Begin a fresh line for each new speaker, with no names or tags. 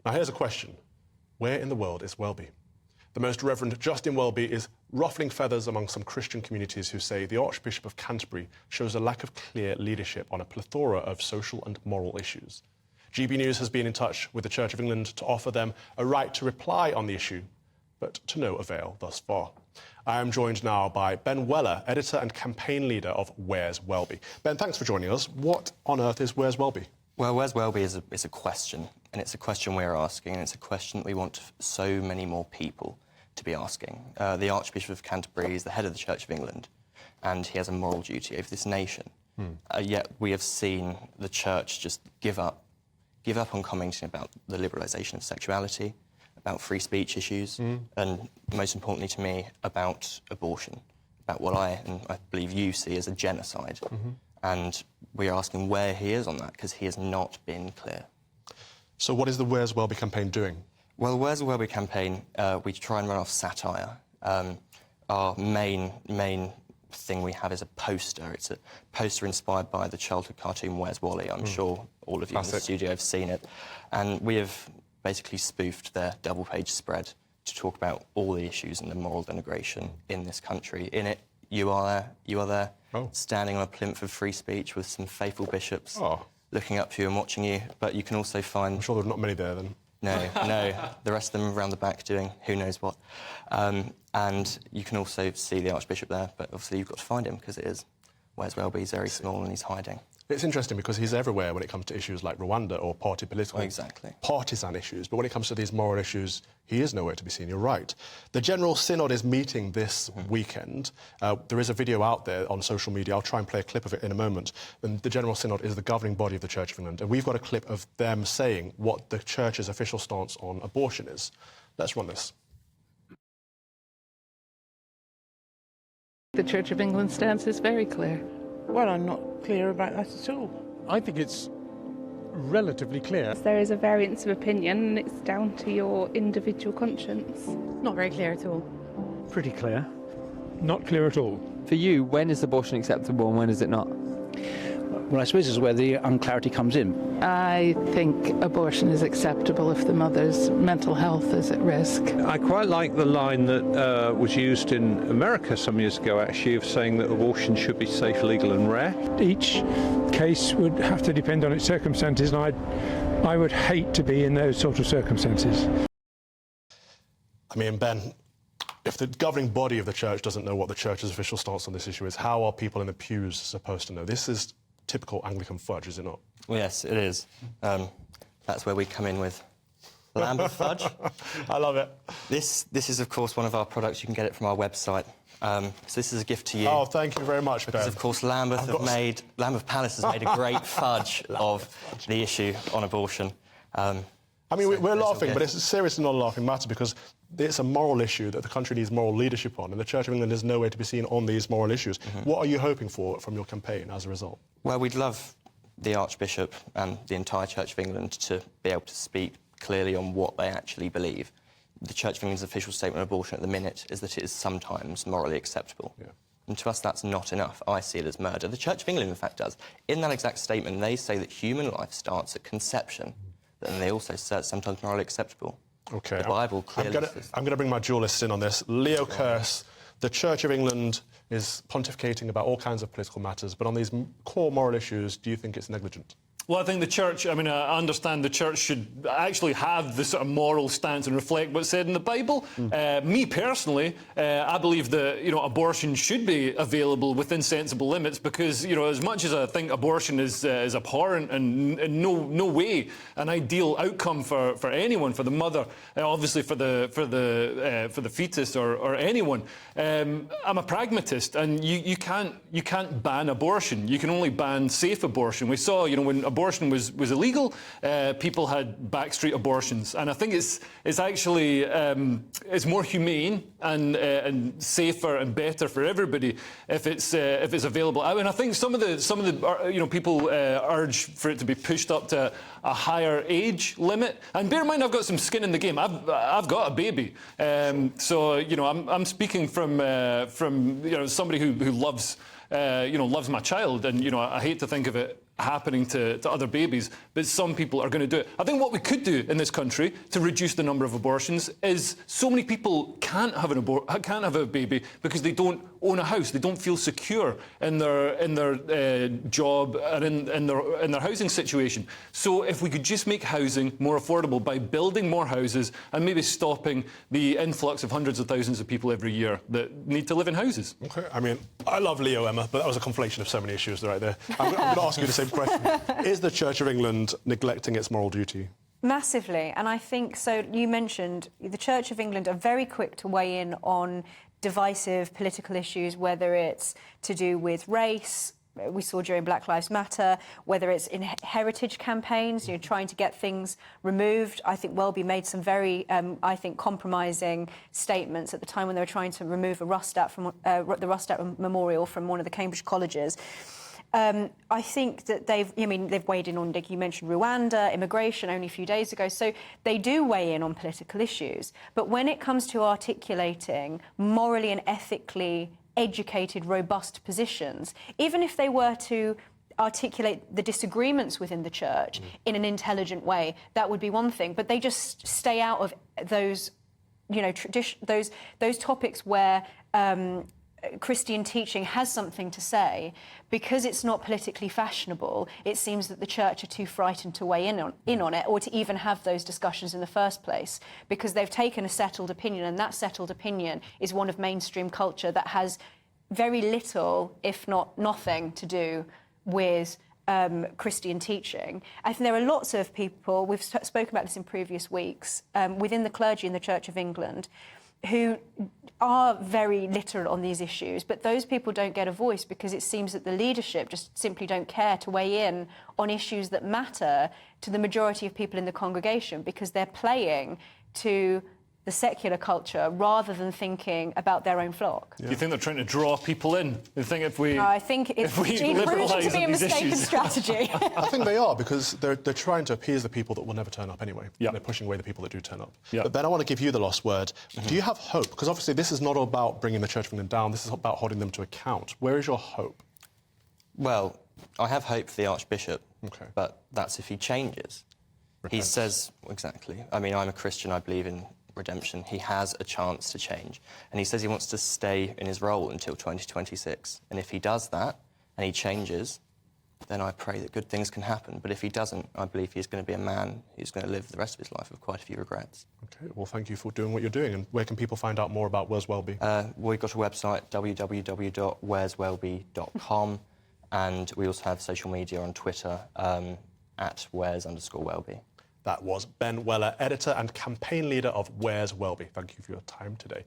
Now here's a question. Where in the world is Welby? The Most Reverend Justin Welby is ruffling feathers among some Christian communities who say the Archbishop of Canterbury shows a lack of clear leadership on a plethora of social and moral issues. GB News has been in touch with the Church of England to offer them a right to reply on the issue, but to no avail thus far. I am joined now by Ben Weller, editor and campaign leader of Where's Welby. Ben, thanks for joining us. What on earth is Where's Welby?
Well, Where's Welby is a question, and it's a question we're asking, and it's a question that we want so many more people to be asking. The Archbishop of Canterbury is the head of the Church of England, and he has a moral duty over this nation. Yet we have seen the Church just give up on commenting about the liberalisation of sexuality, about free speech issues, and most importantly to me, about abortion, about what I believe you see as a genocide. And we are asking where he is on that, because he has not been clear.
So what is the Where's Welby campaign doing?
Well, the Where's Welby campaign, we try and run off satire. Our main thing we have is a poster. It's a poster inspired by the childhood cartoon Where's Wally. I'm sure all of you in the studio have seen it. And we have basically spoofed their double-page spread to talk about all the issues and the moral denigration in this country. In it, you are there, standing on a plinth of free speech with some faithful bishops looking up to you and watching you. But you can also find...
I'm sure there are not many there, then.
No, the rest of them around the back doing who knows what. And you can also see the Archbishop there, but obviously you've got to find him, because it is Where's Welby. He's very small and he's hiding.
It's interesting because he's everywhere when it comes to issues like Rwanda or partisan issues. But when it comes to these moral issues, he is nowhere to be seen. You're right. The General Synod is meeting this weekend. There is a video out there on social media. I'll try and play a clip of it in a moment. And the General Synod is the governing body of the Church of England. And we've got a clip of them saying what the Church's official stance on abortion is. Let's run this.
The Church of England's stance is very clear.
Well, I'm not clear about that at all.
I think it's relatively clear.
There is a variance of opinion and it's down to your individual conscience.
Not very clear at all.
Pretty clear. Not clear at all.
For you, when is abortion acceptable and when is it not?
Well, I suppose this is where the unclarity comes in.
I think abortion is acceptable if the mother's mental health is at risk.
I quite like the line that was used in America some years ago, actually, of saying that abortion should be safe, legal and rare.
Each case would have to depend on its circumstances, and I would hate to be in those sort of circumstances.
I mean, Ben, if the governing body of the Church doesn't know what the Church's official stance on this issue is, how are people in the pews supposed to know? This is typical Anglican fudge, is it not?
Well, yes, it is. That's where we come in with Lambeth fudge.
I love it.
This is, of course, one of our products. You can get it from our website. So this is a gift to you.
Oh, thank you very much, Ben.
Because, of course, Lambeth Palace has made a great fudge of the issue on abortion.
I mean, we're laughing, but it's seriously not a laughing matter, because it's a moral issue that the country needs moral leadership on, and the Church of England is nowhere to be seen on these moral issues. What are you hoping for from your campaign as a result?
Well, we'd love the Archbishop and the entire Church of England to be able to speak clearly on what they actually believe. The Church of England's official statement on abortion at the minute is that it is sometimes morally acceptable. And to us, that's not enough. I see it as murder. The Church of England, in fact, does. In that exact statement, they say that human life starts at conception, and they also say it's sometimes morally acceptable.
OK.
The Bible clearly...
I'm going to bring my dualists in on this. Leo Kearse, the Church of England is pontificating about all kinds of political matters, but on these core moral issues, do you think it's negligent?
Well, I think the Church, I understand the Church should actually have the sort of moral stance and reflect what's said in the Bible. Me personally, I believe that, abortion should be available within sensible limits, because, as much as I think abortion is abhorrent and in no way an ideal outcome for anyone, for the mother, obviously for the fetus or anyone, I'm a pragmatist, and you can't ban abortion. You can only ban safe abortion. We saw, when abortion was illegal, people had backstreet abortions, and I think it's actually it's more humane and safer and better for everybody if it's available. I think some of the people urge for it to be pushed up to a higher age limit. And bear in mind, I've got some skin in the game. I've got a baby, so I'm speaking from somebody who loves loves my child, and I hate to think of it happening to other babies, but some people are going to do it. I think what we could do in this country to reduce the number of abortions is so many people can't have a baby because they don't own a house, they don't feel secure in their job and in their housing situation. So if we could just make housing more affordable by building more houses and maybe stopping the influx of hundreds of thousands of people every year that need to live in houses.
Okay, I mean, I love Leo, Emma, but that was a conflation of so many issues right there. I'm going to ask you the same question. Is the Church of England neglecting its moral duty?
Massively, and I think so. You mentioned the Church of England are very quick to weigh in on divisive political issues, whether it's to do with race. We saw during Black Lives Matter, whether it's in heritage campaigns, trying to get things removed. I think Welby made some very, compromising statements at the time when they were trying to remove a Rustat from the Rustat Memorial from one of the Cambridge colleges. I think that they've weighed in on, you mentioned Rwanda, immigration only a few days ago, so they do weigh in on political issues. But when it comes to articulating morally and ethically educated, robust positions, even if they were to articulate the disagreements within the church in an intelligent way, that would be one thing. But they just stay out of those, those topics where Christian teaching has something to say. Because it's not politically fashionable, it seems that the church are too frightened to weigh in on it, or to even have those discussions in the first place, because they've taken a settled opinion, and that settled opinion is one of mainstream culture that has very little, if not nothing, to do with Christian teaching. I think there are lots of people, we've spoken about this in previous weeks, within the clergy in the Church of England, who are very literate on these issues, but those people don't get a voice because it seems that the leadership just simply don't care to weigh in on issues that matter to the majority of people in the congregation, because they're playing to the secular culture rather than thinking about their own flock.
Do you think they're trying to draw people in? You think if we
I think it's proven to be a mistaken strategy.
I think they are, because they're trying to appease the people that will never turn up anyway.
Yeah.
They're pushing away the people that do turn up.
Yeah.
But Ben, I want to give you the last word. Do you have hope? Because obviously this is not about bringing the Church of England down, this is about holding them to account. Where is your hope?
Well, I have hope for the Archbishop,
okay,
but that's if he changes. He says, exactly. I mean, I'm a Christian, I believe in redemption. He has a chance to change. And he says he wants to stay in his role until 2026. And if he does that, and he changes, then I pray that good things can happen. But if he doesn't, I believe he's going to be a man who's going to live the rest of his life with quite a few regrets.
OK, well, thank you for doing what you're doing. And where can people find out more about Where's Welby?
We've got a website, www.where'swelby.com, and we also have social media on Twitter, at @where's_Welby.
That was Ben Weller, editor and campaign leader of Where's Welby. Thank you for your time today.